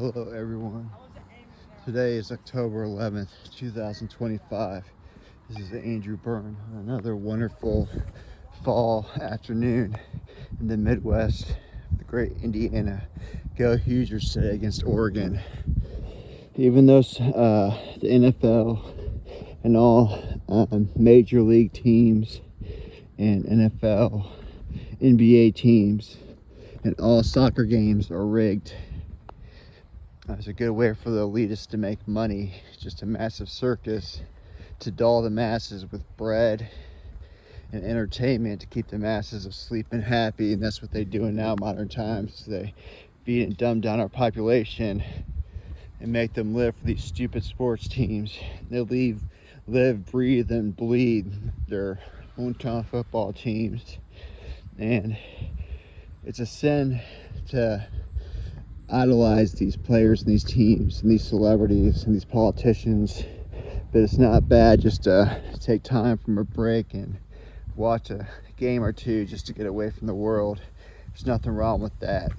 Hello everyone. Today is October 11th, 2025. This is Andrew Byrne on another wonderful fall afternoon in the Midwest, the great Indiana. Go Hoosiers today against Oregon. Even though the NFL and all major league teams and NFL, NBA teams and all soccer games are rigged. It's a good way for the elitists to make money, just a massive circus to dull the masses with bread and entertainment to keep the masses asleep and happy. And that's what they do in now modern times. They feed and dumb down our population and make them live for these stupid sports teams. They live, breathe, and bleed their hometown football teams. And it's a sin to idolize these players and these teams and these celebrities and these politicians, but it's not bad just to take time from a break and watch a game or two just to get away from the world. There's nothing wrong with that.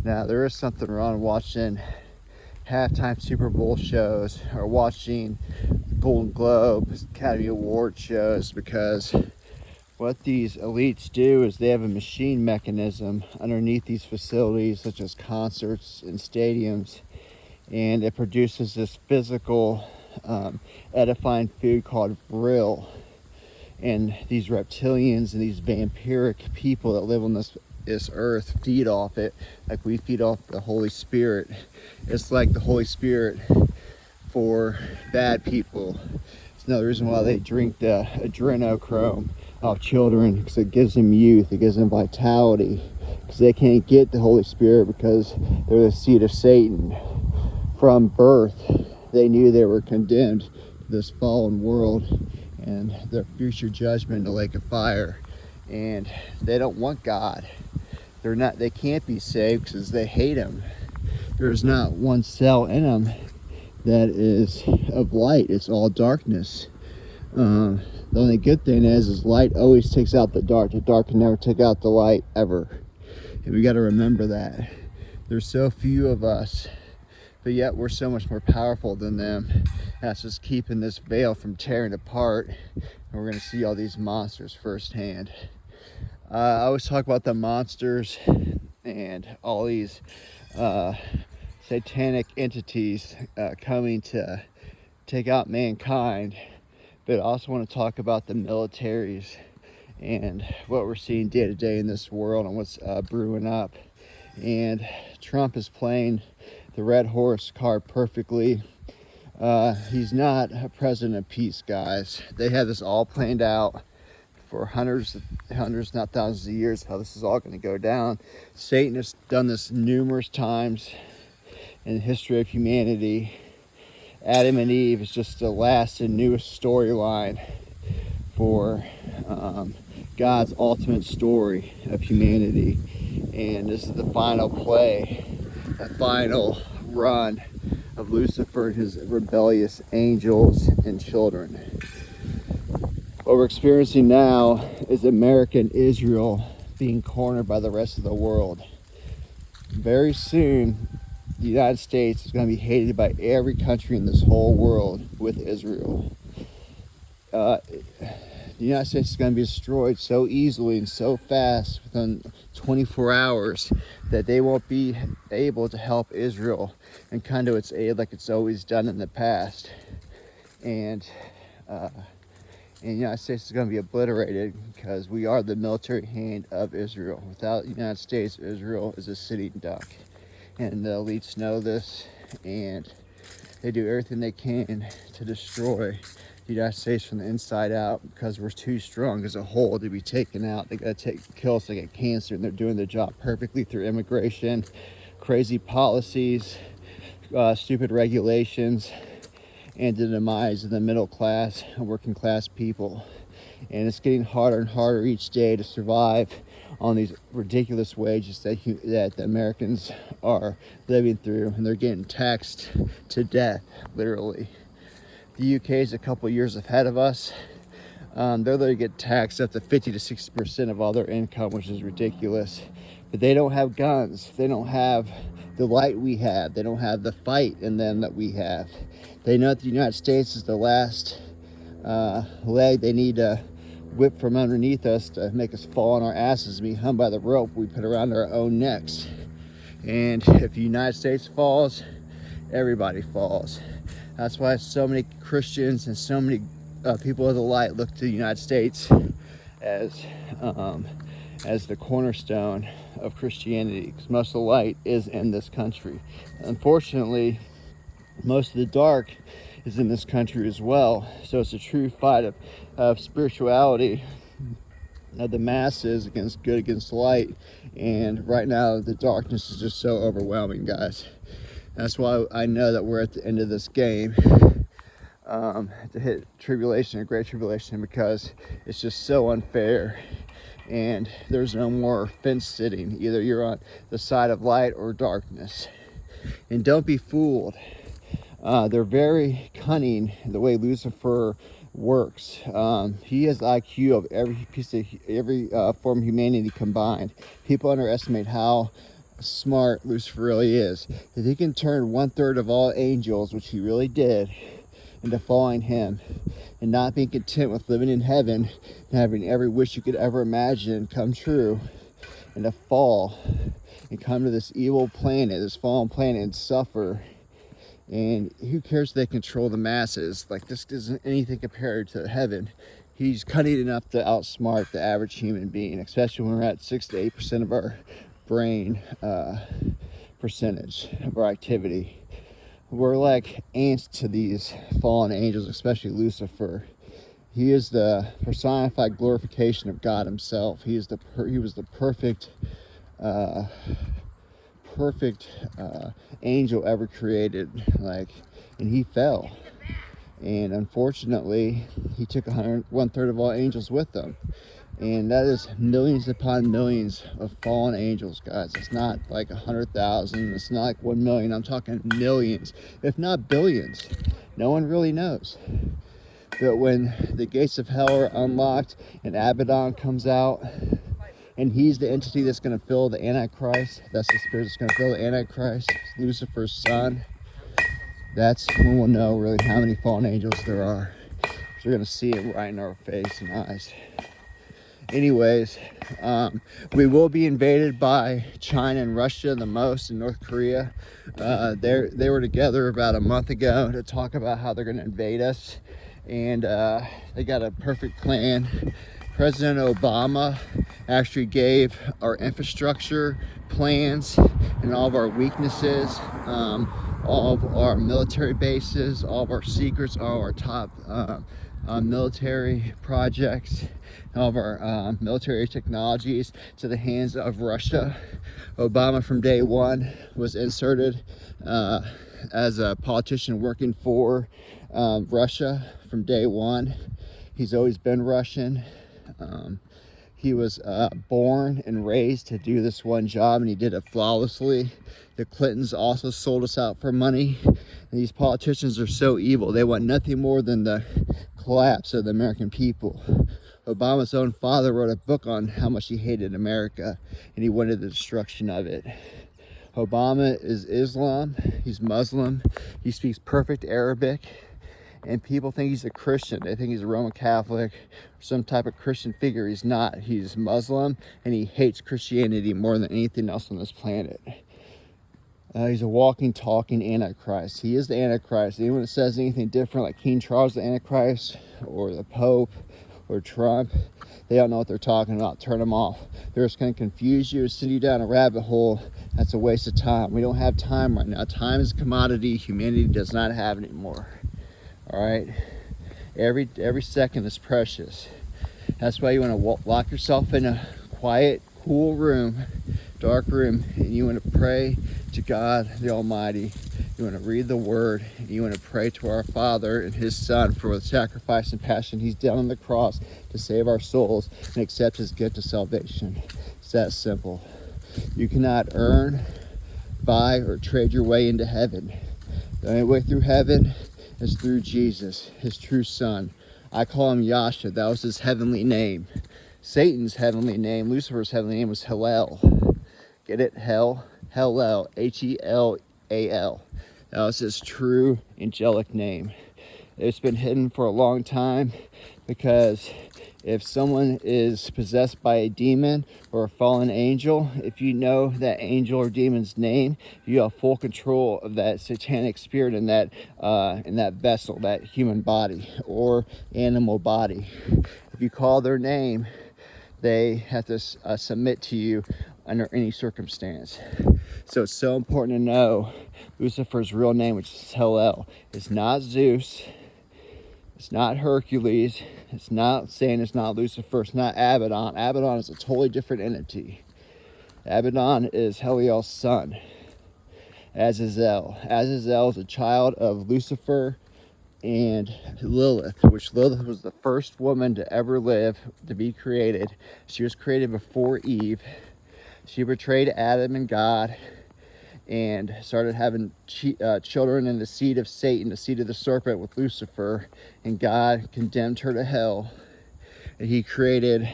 Now, there is something wrong watching halftime Super Bowl shows or watching Golden Globe, Academy Award shows, because what these elites do is they have a machine mechanism underneath these facilities, such as concerts and stadiums, and it produces this physical, edifying food called vril. And these reptilians and these vampiric people that live on this earth feed off it, like we feed off the Holy Spirit. It's like the Holy Spirit for bad people. It's another reason why they drink the adrenochrome of children, because it gives them youth, it gives them vitality, because they can't get the Holy Spirit because they're the seed of Satan. From birth, they knew they were condemned to this fallen world and their future judgment in the lake of fire, and they don't want God. They can't be saved because they hate him. There's not one cell in them that is of light. It's all darkness. The only good thing is light always takes out the dark. The dark can never take out the light, ever. And we got to remember that. There's so few of us, but yet we're so much more powerful than them. That's just keeping this veil from tearing apart. And we're going to see all these monsters firsthand. I always talk about the monsters and all these satanic entities coming to take out mankind. But I also want to talk about the militaries and what we're seeing day to day in this world and what's brewing up. And Trump is playing the red horse card perfectly. He's not a president of peace, guys. They had this all planned out for hundreds, not thousands of years, how this is all going to go down. Satan has done this numerous times in the history of humanity. Adam and Eve is just the last and newest storyline for God's ultimate story of humanity. And this is the final play, the final run of Lucifer and his rebellious angels and children. What we're experiencing now is America and Israel being cornered by the rest of the world. Very soon, the United States is going to be hated by every country in this whole world with Israel. The United States is going to be destroyed so easily and so fast within 24 hours that they won't be able to help Israel and come to its aid like it's always done in the past. And the United States is going to be obliterated because we are the military hand of Israel. Without the United States, Israel is a sitting duck. And the elites know this, and they do everything they can to destroy the United States from the inside out because we're too strong as a whole to be taken out. They got to kill us, they get cancer, and they're doing their job perfectly through immigration, crazy policies, stupid regulations, and the demise of the middle class and working class people. And it's getting harder and harder each day to survive on these ridiculous wages that the Americans are living through, and they're getting taxed to death, literally. The UK is a couple years ahead of us. They're going to get taxed up to 50 to 60% of all their income, which is ridiculous. But they don't have guns. They don't have the light we have. They don't have the fight in them that we have. They know that the United States is the last leg they need to whip from underneath us to make us fall on our asses and be hung by the rope we put around our own necks. And if the United States falls, everybody falls. That's why so many Christians and so many people of the light look to the United States as the cornerstone of Christianity, because most of the light is in this country. Unfortunately, most of the dark is in this country as well. So it's a true fight of spirituality of the masses against good, against light. And right now the darkness is just so overwhelming, guys. That's why I know that we're at the end of this game, to hit tribulation, a great tribulation, because it's just so unfair. And there's no more fence sitting. Either you're on the side of light or darkness. And don't be fooled. They're very cunning the way Lucifer works. He has the IQ of every form of humanity combined. People underestimate how smart Lucifer really is. If he can turn 1/3 of all angels, which he really did, into following him and not being content with living in heaven and having every wish you could ever imagine come true, and to fall and come to this evil planet, this fallen planet, and suffer. And who cares if they control the masses? Like, this isn't anything compared to heaven. He's cunning enough to outsmart the average human being, especially when we're at 6 to 8% of our brain percentage of our activity. We're like ants to these fallen angels, especially Lucifer. He is the personified glorification of God himself. He was the perfect angel ever created, and he fell. And unfortunately, he took 1/3 of all angels with him. And that is millions upon millions of fallen angels, guys. It's not like 100,000. It's not like 1 million. I'm talking millions, if not billions. No one really knows. But when the gates of hell are unlocked and Abaddon comes out, and he's the entity that's going to fill the Antichrist, that's the spirit that's going to fill the Antichrist, Lucifer's son, that's when we'll know really how many fallen angels there are. We're going to see it right in our face and eyes. Anyways, we will be invaded by China and Russia the most, and North Korea. They were together about a month ago to talk about how they're going to invade us, and they got a perfect plan. President Obama actually gave our infrastructure plans and all of our weaknesses, all of our military bases, all of our secrets, all of our top military projects, all of our military technologies to the hands of Russia. Obama from day one was inserted as a politician working for Russia from day one. He's always been Russian. He was born and raised to do this one job, and he did it flawlessly. The Clintons also sold us out for money. And these politicians are so evil. They want nothing more than the collapse of the American people. Obama's own father wrote a book on how much he hated America, and he wanted the destruction of it. Obama is Islam. He's Muslim. He speaks perfect Arabic. And people think he's a Christian. They think he's a Roman Catholic or some type of Christian figure. He's not. He's Muslim, and he hates Christianity more than anything else on this planet. He's a walking, talking Antichrist. He is the Antichrist. Anyone that says anything different, like King Charles the Antichrist or the Pope or Trump, they don't know what they're talking about. Turn them off. They're just going to confuse you, send you down a rabbit hole. That's a waste of time. We don't have time right now. Time is a commodity humanity does not have anymore. All right, every second is precious. That's why you want to lock yourself in a quiet, cool room, dark room, and you want to pray to God the Almighty. You want to read the Word, and you want to pray to our Father and His Son for the sacrifice and passion He's done on the cross to save our souls and accept His gift of salvation. It's that simple. You cannot earn, buy, or trade your way into heaven. The only way through heaven is through Jesus, His true Son. I call Him Yasha. That was His heavenly name. Satan's heavenly name, Lucifer's heavenly name, was Hillel. Get it? Hel, Hellel, Helal. That was his true angelic name. It's been hidden for a long time because if someone is possessed by a demon or a fallen angel, if you know that angel or demon's name, you have full control of that satanic spirit in that vessel, that human body or animal body. If you call their name, they have to submit to you under any circumstance. So it's so important to know Lucifer's real name, which is Hellel. It's not Zeus. It's not Hercules. It's not saying it's not Lucifer. It's not Abaddon. Abaddon is a totally different entity. Abaddon is Heliel's son. Azazel. Azazel is a child of Lucifer and Lilith, which Lilith was the first woman to ever live, to be created. She was created before Eve. She betrayed Adam and God and started having children in the seed of Satan, the seed of the serpent with Lucifer, and God condemned her to hell. And he created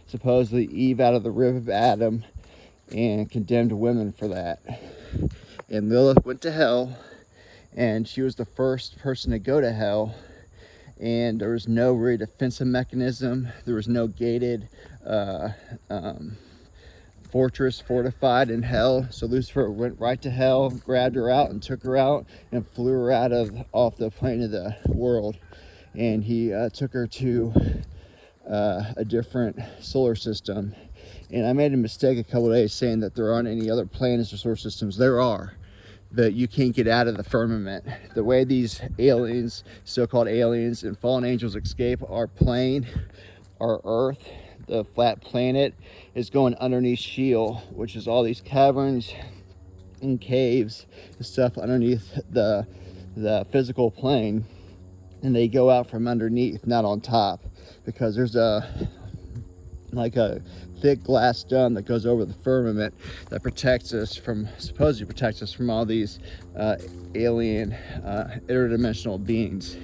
supposedly Eve out of the rib of Adam and condemned women for that. And Lilith went to hell, and she was the first person to go to hell, and there was no really defensive mechanism. There was no gated fortress fortified in hell. So Lucifer went right to hell, grabbed her out and took her out and flew her off the plane of the world. And he took her to a different solar system. And I made a mistake a couple of days saying that there aren't any other planets or solar systems. There are, but you can't get out of the firmament. The way these aliens, so-called aliens and fallen angels, escape our plane, our Earth, the flat planet, is going underneath Sheol, which is all these caverns and caves and stuff underneath the physical plane, and they go out from underneath, not on top, because there's like a thick glass dome that goes over the firmament that protects us from, supposedly protects us from all these alien interdimensional beings.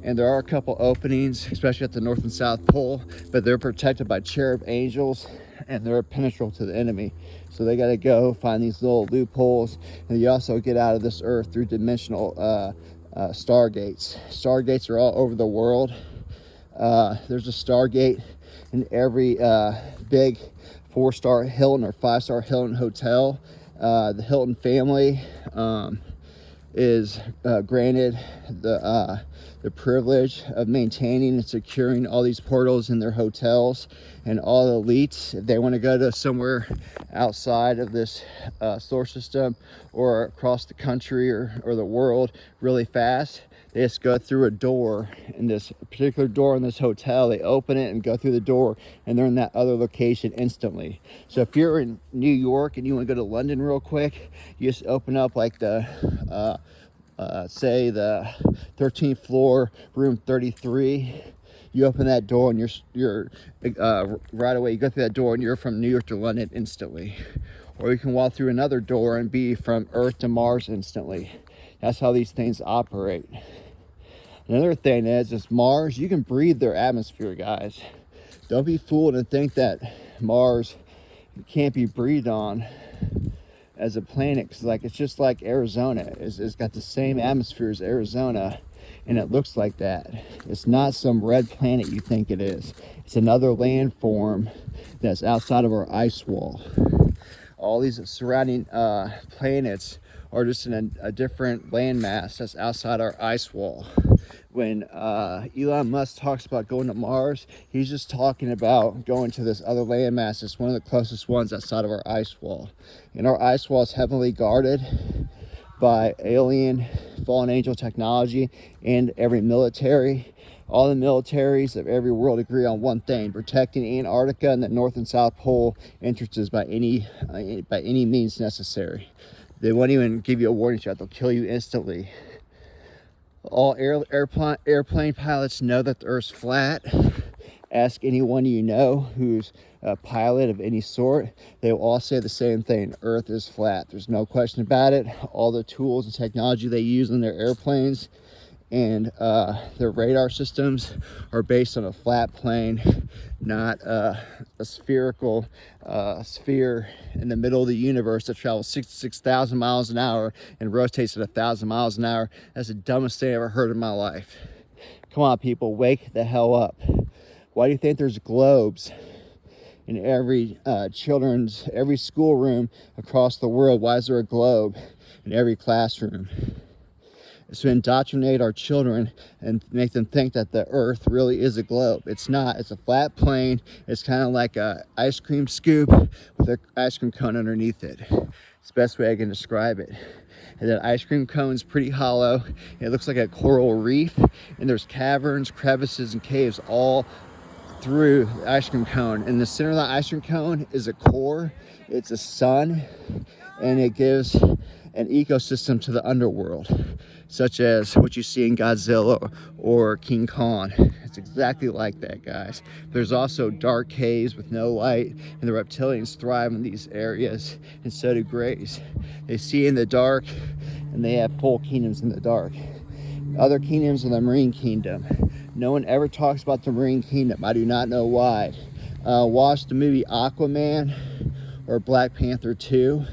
And there are a couple openings, especially at the North and South Pole, but they're protected by cherub angels and they're penetrable to the enemy. So they got to go find these little loopholes, and you also get out of this earth through dimensional stargates. Stargates are all over the world. There's a stargate in every big 4-star Hilton or 5-star Hilton hotel. The Hilton family is granted the privilege of maintaining and securing all these portals in their hotels, and all the elites, if they want to go to somewhere outside of this solar system or across the country or the world really fast, they just go through a door, in this particular door in this hotel. They open it and go through the door, and they're in that other location instantly. So if you're in New York and you want to go to London real quick, you just open up like the say the 13th floor, room 33. You open that door and you're right away, you go through that door and you're from New York to London instantly. Or you can walk through another door and be from Earth to Mars instantly. That's how these things operate. Another thing is Mars, you can breathe their atmosphere, guys. Don't be fooled and think that Mars can't be breathed on as a planet, because it's just like Arizona. It's got the same atmosphere as Arizona, and it looks like that. It's not some red planet you think it is. It's another landform that's outside of our ice wall. All these surrounding planets are just in a different landmass that's outside our ice wall. When Elon Musk talks about going to Mars, he's just talking about going to this other landmass. It's one of the closest ones outside of our ice wall. And our ice wall is heavily guarded by alien fallen angel technology and every military. All the militaries of every world agree on one thing: protecting Antarctica and the North and South Pole entrances by any means necessary. They won't even give you a warning shot. They'll kill you instantly. All airplane pilots know that the Earth's flat. Ask anyone you know who's a pilot of any sort. They will all say the same thing: Earth is flat. There's no question about it. All the tools and technology they use in their airplanes and their radar systems are based on a flat plane, not a spherical sphere in the middle of the universe that travels 66,000 miles an hour and rotates at 1,000 miles an hour. That's the dumbest thing I ever heard in my life. Come on, people, wake the hell up. Why do you think there's globes in every every schoolroom across the world? Why is there a globe in every classroom? It's to indoctrinate our children and make them think that the earth really is a globe. It's not. It's a flat plane. It's kind of like a ice cream scoop with an ice cream cone underneath it. It's the best way I can describe it. And that ice cream cone's pretty hollow. It looks like a coral reef, and there's caverns, crevices, and caves all through the ice cream cone. In the center of the ice cream cone is a core. It's a sun, and it gives an ecosystem to the underworld, such as what you see in Godzilla or King Kong. It's exactly like that, guys. There's also dark caves with no light, and the reptilians thrive in these areas, and so do greys. They see in the dark, and they have full kingdoms in the dark. Other kingdoms are the Marine Kingdom. No one ever talks about the Marine Kingdom. I do not know why. Watch the movie Aquaman or Black Panther 2.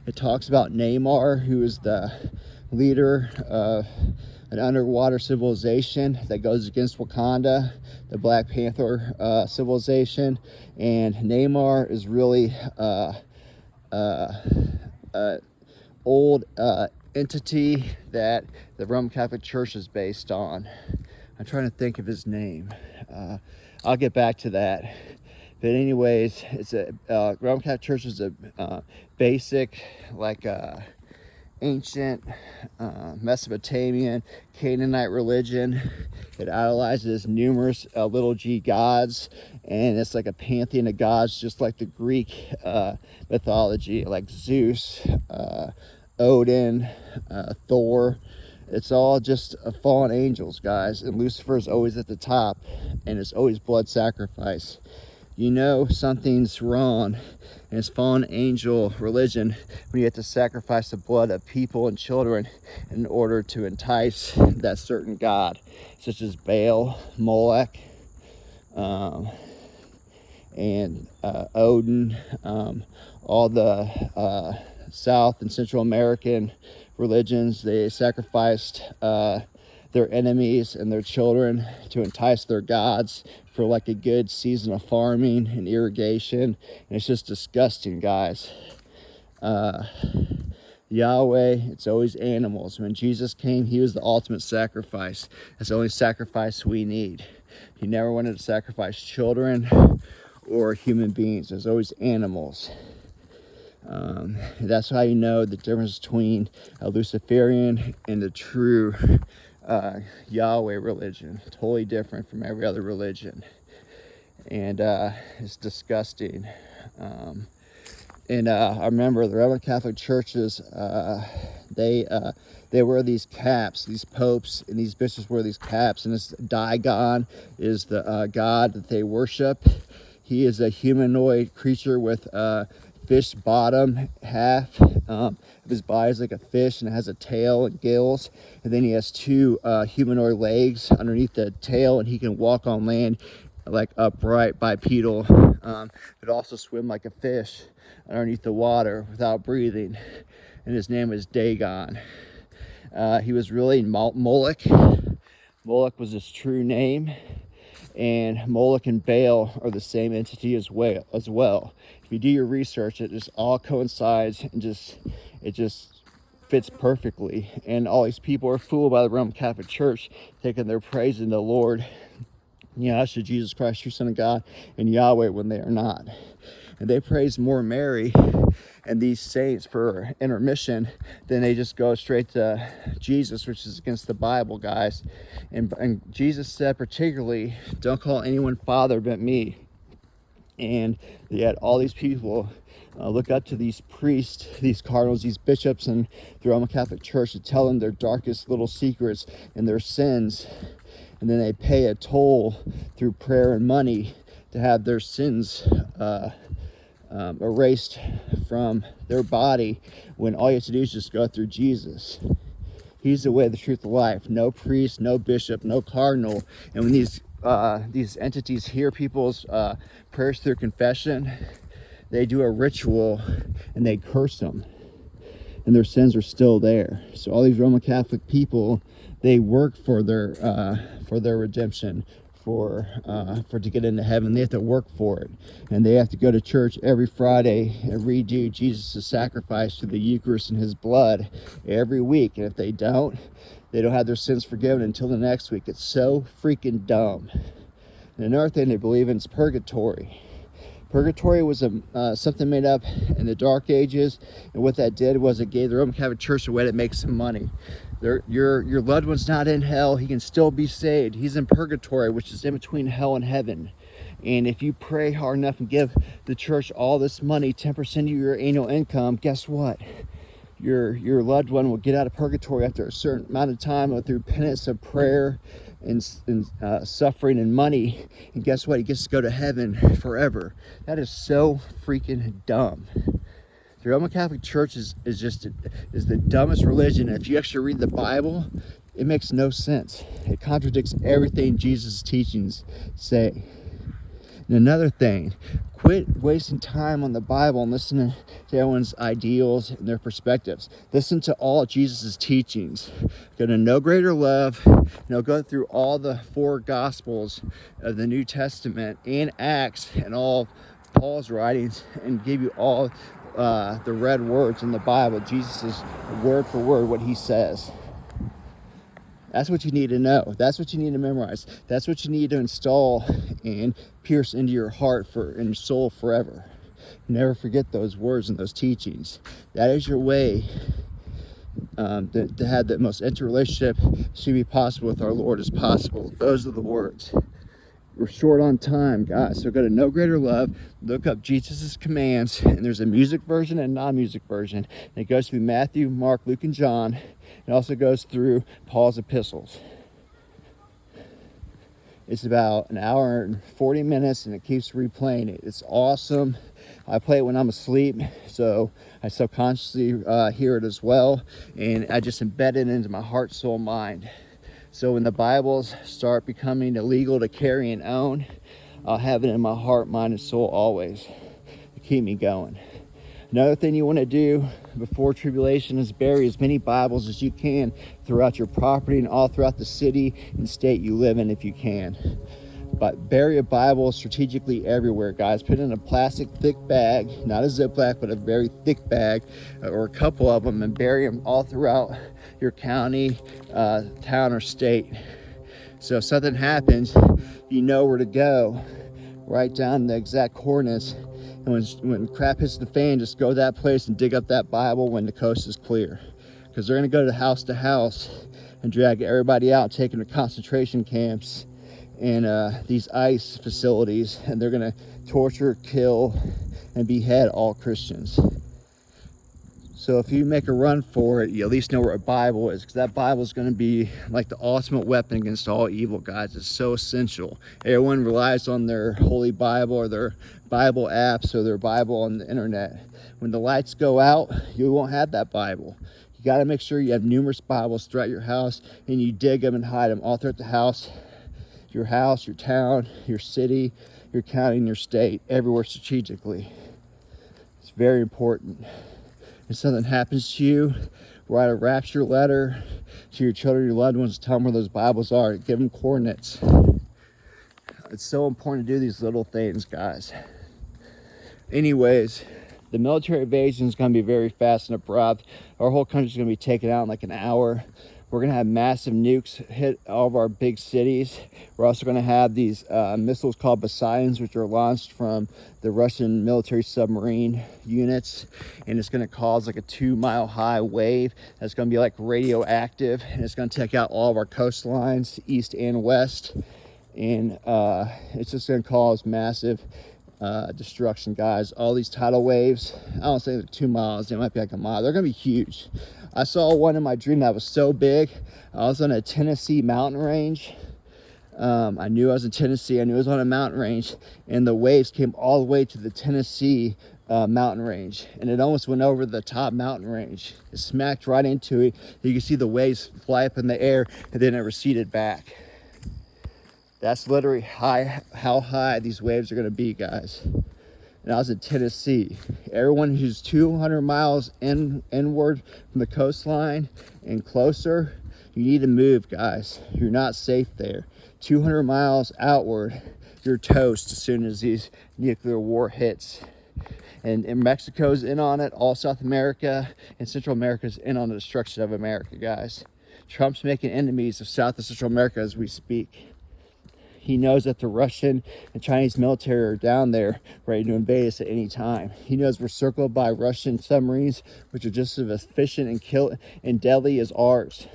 It talks about Namor, who is the leader of an underwater civilization that goes against Wakanda, the Black Panther civilization. And Namor is really old entity that the Roman Catholic Church is based on. I'm trying to think of his name. I'll get back to that. But anyways, it's a Roman Catholic Church is a basic, like ancient Mesopotamian Canaanite religion. It idolizes numerous little g gods, and it's like a pantheon of gods, just like the Greek mythology, like Zeus, Odin, Thor. It's all just fallen angels, guys, and Lucifer is always at the top, and it's always blood sacrifice. You know something's wrong in its fallen angel religion when you have to sacrifice the blood of people and children in order to entice that certain god, such as Baal, Molech, and Odin. All the South and Central American religions, they sacrificed their enemies and their children to entice their gods for like a good season of farming and irrigation. And it's just disgusting, guys. Yahweh, it's always animals. When Jesus came, he was the ultimate sacrifice. That's the only sacrifice we need. He never wanted to sacrifice children or human beings. There's always animals. That's how you know the difference between a Luciferian and the true Yahweh religion. Totally different from every other religion, and it's disgusting. And I remember the Roman Catholic churches, they wear these caps. These popes and these bishops wear these caps, and this Dagon is the god that they worship. He is a humanoid creature with fish bottom half of his body is like a fish, and it has a tail and gills, and then he has two humanoid legs underneath the tail, and he can walk on land like upright, bipedal, but also swim like a fish underneath the water without breathing. And his name is Dagon. He was really Moloch. Moloch was his true name, and Moloch and Baal are the same entity as well. If you do your research, it just all coincides, and it just fits perfectly. And all these people are fooled by the Roman Catholic Church, thinking they're praising the Lord, Yahshua, Jesus Christ, true Son of God, and Yahweh, when they are not. And they praise more Mary and these saints for intermission than they just go straight to Jesus, which is against the Bible, guys. And Jesus said particularly, don't call anyone Father but me. And yet all these people look up to these priests, these cardinals, these bishops, and the Roman Catholic Church to tell them their darkest little secrets and their sins. And then they pay a toll through prayer and money to have their sins erased from their body, when all you have to do is just go through Jesus. He's the way, the truth, the life. No priest, no bishop, no cardinal. And when these entities hear people's prayers through confession, they do a ritual and they curse them, and their sins are still there. So all these Roman Catholic people, they work for their redemption, for to get into heaven. They have to work for it, and they have to go to church every Friday and redo Jesus' sacrifice through the Eucharist and his blood every week. And if they don't have their sins forgiven until the next week. It's so freaking dumb. And another thing they believe in is purgatory. Purgatory was something made up in the Dark Ages, and what that did was it gave the Roman Catholic Church a way to make some money. Your loved one's not in hell, he can still be saved. He's in purgatory, which is in between hell and heaven. And if you pray hard enough and give the church all this money, 10% of your annual income, guess what? Your loved one will get out of purgatory after a certain amount of time through penance of prayer and suffering and money, and guess what? He gets to go to heaven forever. That is so freaking dumb. The Roman Catholic Church is the dumbest religion. And if you actually read the Bible, it makes no sense. It contradicts everything Jesus' teachings say. And another thing, quit wasting time on the Bible and listening to everyone's ideals and their perspectives. Listen to all Jesus' teachings. Go to No Greater Love. Go through all the 4 Gospels of the New Testament and Acts and all Paul's writings, and give you all the red words in the Bible, Jesus' word for word, what he says. That's what you need to know. That's what you need to memorize. That's what you need to install and pierce into your heart and your soul forever. Never forget those words and those teachings. That is your way to have the most intimate relationship should be possible with our Lord as possible. Those are the words. We're short on time, guys, so go to No Greater Love, look up Jesus' commands, and there's a music version and non-music version. And it goes through Matthew, Mark, Luke, and John. It also goes through Paul's epistles. It's about an hour and 40 minutes, and it keeps replaying it. It's awesome. I play it when I'm asleep, so I subconsciously hear it as well, and I just embed it into my heart, soul, mind. So when the Bibles start becoming illegal to carry and own, I'll have it in my heart, mind, and soul always to keep me going. Another thing you want to do before tribulation is bury as many Bibles as you can throughout your property and all throughout the city and state you live in if you can. But bury a Bible strategically everywhere, guys. Put it in a plastic thick bag, not a Ziploc, but a very thick bag, or a couple of them, and bury them all throughout your county, town, or state. So if something happens, you know where to go. Write down the exact coordinates, and when crap hits the fan, just go to that place and dig up that Bible when the coast is clear. Because they're going to go to house and drag everybody out, take them to concentration camps and these ICE facilities, and they're going to torture, kill, and behead all Christians. So if you make a run for it, you at least know where a Bible is, because that Bible is going to be like the ultimate weapon against all evil, guys. It's so essential. Everyone relies on their Holy Bible or their Bible apps or their Bible on the internet. When the lights go out, you won't have that Bible. You got to make sure you have numerous Bibles throughout your house, and you dig them and hide them all throughout the house, your town, your city, your county, and your state, everywhere strategically. It's very important. If something happens to you, write a rapture letter to your children, your loved ones, tell them where those Bibles are, give them coordinates. It's so important to do these little things, guys. Anyways, the military invasion is going to be very fast and abrupt. Our whole country is going to be taken out in like an hour. We're going to have massive nukes hit all of our big cities. We're also going to have these missiles called Poseidons, which are launched from the Russian military submarine units. And it's going to cause like a 2-mile high wave that's going to be like radioactive. And it's going to take out all of our coastlines, east and west. And it's just going to cause massive destruction, guys. All these tidal waves, I don't say they're 2 miles, they might be like a mile. They're going to be huge. I saw one in my dream that was so big. I was on a Tennessee mountain range. I knew I was in Tennessee. I knew I was on a mountain range, and the waves came all the way to the Tennessee mountain range, and it almost went over the top mountain range. It smacked right into it. You can see the waves fly up in the air, and then it receded back. That's literally how high these waves are going to be, guys. And I was in Tennessee. Everyone who's 200 miles inward from the coastline and closer, you need to move, guys. You're not safe there. 200 miles outward, you're toast as soon as these nuclear war hits. And Mexico's in on it. All South America and Central America's in on the destruction of America, guys. Trump's making enemies of South and Central America as we speak. He knows that the Russian and Chinese military are down there ready to invade us at any time. He knows we're circled by Russian submarines, which are just as efficient and deadly as ours.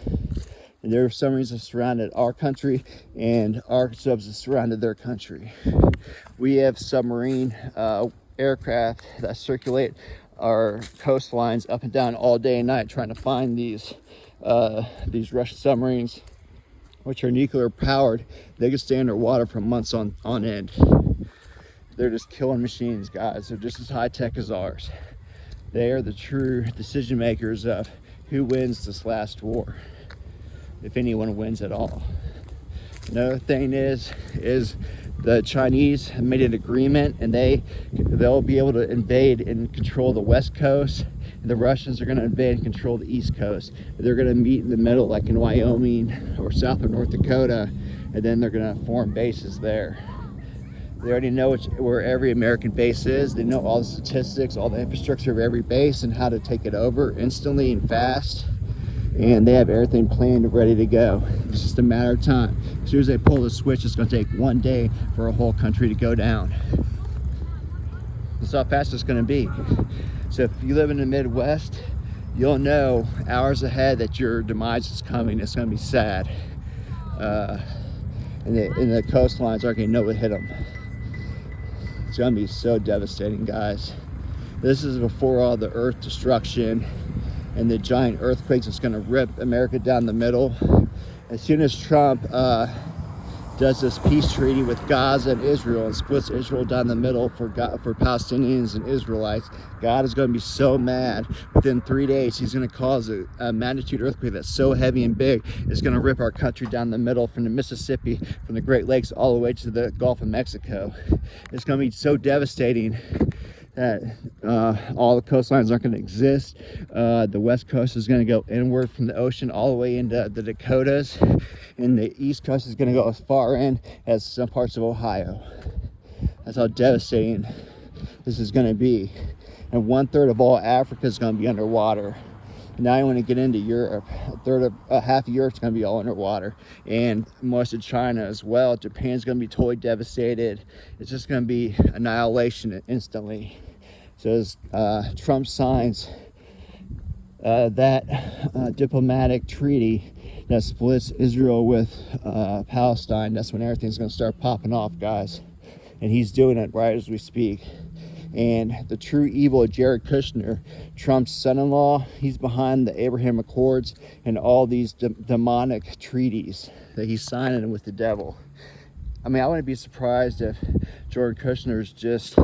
And their submarines have surrounded our country, and our subs have surrounded their country. We have submarine aircraft that circulate our coastlines up and down all day and night, trying to find these Russian submarines, which are nuclear powered. They can stay underwater for months on end. They're just killing machines, guys. They're just as high tech as ours. They are the true decision makers of who wins this last war, if anyone wins at all. Another thing is the Chinese have made an agreement, and they'll be able to invade and control the West Coast. The Russians are going to invade and control the East Coast. They're going to meet in the middle, like in Wyoming or south of North Dakota, and then they're going to form bases there. They already know where every American base is. They know all the statistics, all the infrastructure of every base, and how to take it over instantly and fast. And they have everything planned and ready to go. It's just a matter of time. As soon as they pull the switch, it's going to take one day for a whole country to go down. That's how fast it's going to be. So if you live in the Midwest, you'll know hours ahead that your demise is coming. It's going to be sad. And the coastlines aren't going to know what hit them. It's going to be so devastating, guys. This is before all the earth destruction and the giant earthquakes that's going to rip America down the middle. As soon as Trump does this peace treaty with Gaza and Israel and splits Israel down the middle for Palestinians and Israelites, God is going to be so mad. Within 3 days, he's going to cause a magnitude earthquake that's so heavy and big, it's going to rip our country down the middle from the Mississippi, from the Great Lakes, all the way to the Gulf of Mexico. It's going to be so devastating that all the coastlines aren't going to exist. The West Coast is going to go inward from the ocean all the way into the Dakotas, and the East Coast is going to go as far in as some parts of Ohio. That's how devastating this is going to be. And 1/3 of all Africa is going to be underwater. Now you want to get into Europe. Half of Europe's going to be all underwater, and most of China as well. Japan's going to be totally devastated. It's just going to be annihilation instantly. So as Trump signs that diplomatic treaty that splits Israel with Palestine, that's when everything's going to start popping off, guys. And he's doing it right as we speak. And the true evil of Jared Kushner, Trump's son-in-law, he's behind the Abraham Accords and all these demonic treaties that he's signing with the devil. I mean, I wouldn't be surprised if Jared Kushner is just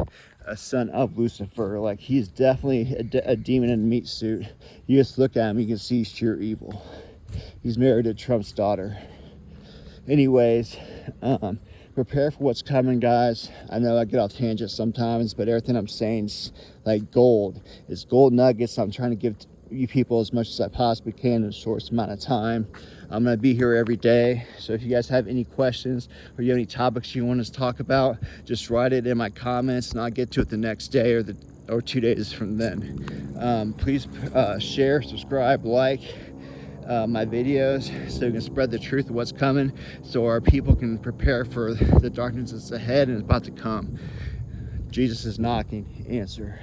a son of Lucifer. Like, he's definitely a demon in a meat suit. You just look at him, you can see sheer evil. He's married to Trump's daughter. Anyways, prepare for what's coming, guys. I know I get off tangents sometimes, but everything I'm saying is like gold. It's gold nuggets. I'm trying to give you people as much as I possibly can in a short amount of time. I'm going to be here every day. So if you guys have any questions or you have any topics you want us to talk about, just write it in my comments and I'll get to it the next day or 2 days from then. Please share, subscribe, like my videos so we can spread the truth of what's coming, so our people can prepare for the darkness that's ahead and is about to come. Jesus is knocking. Answer.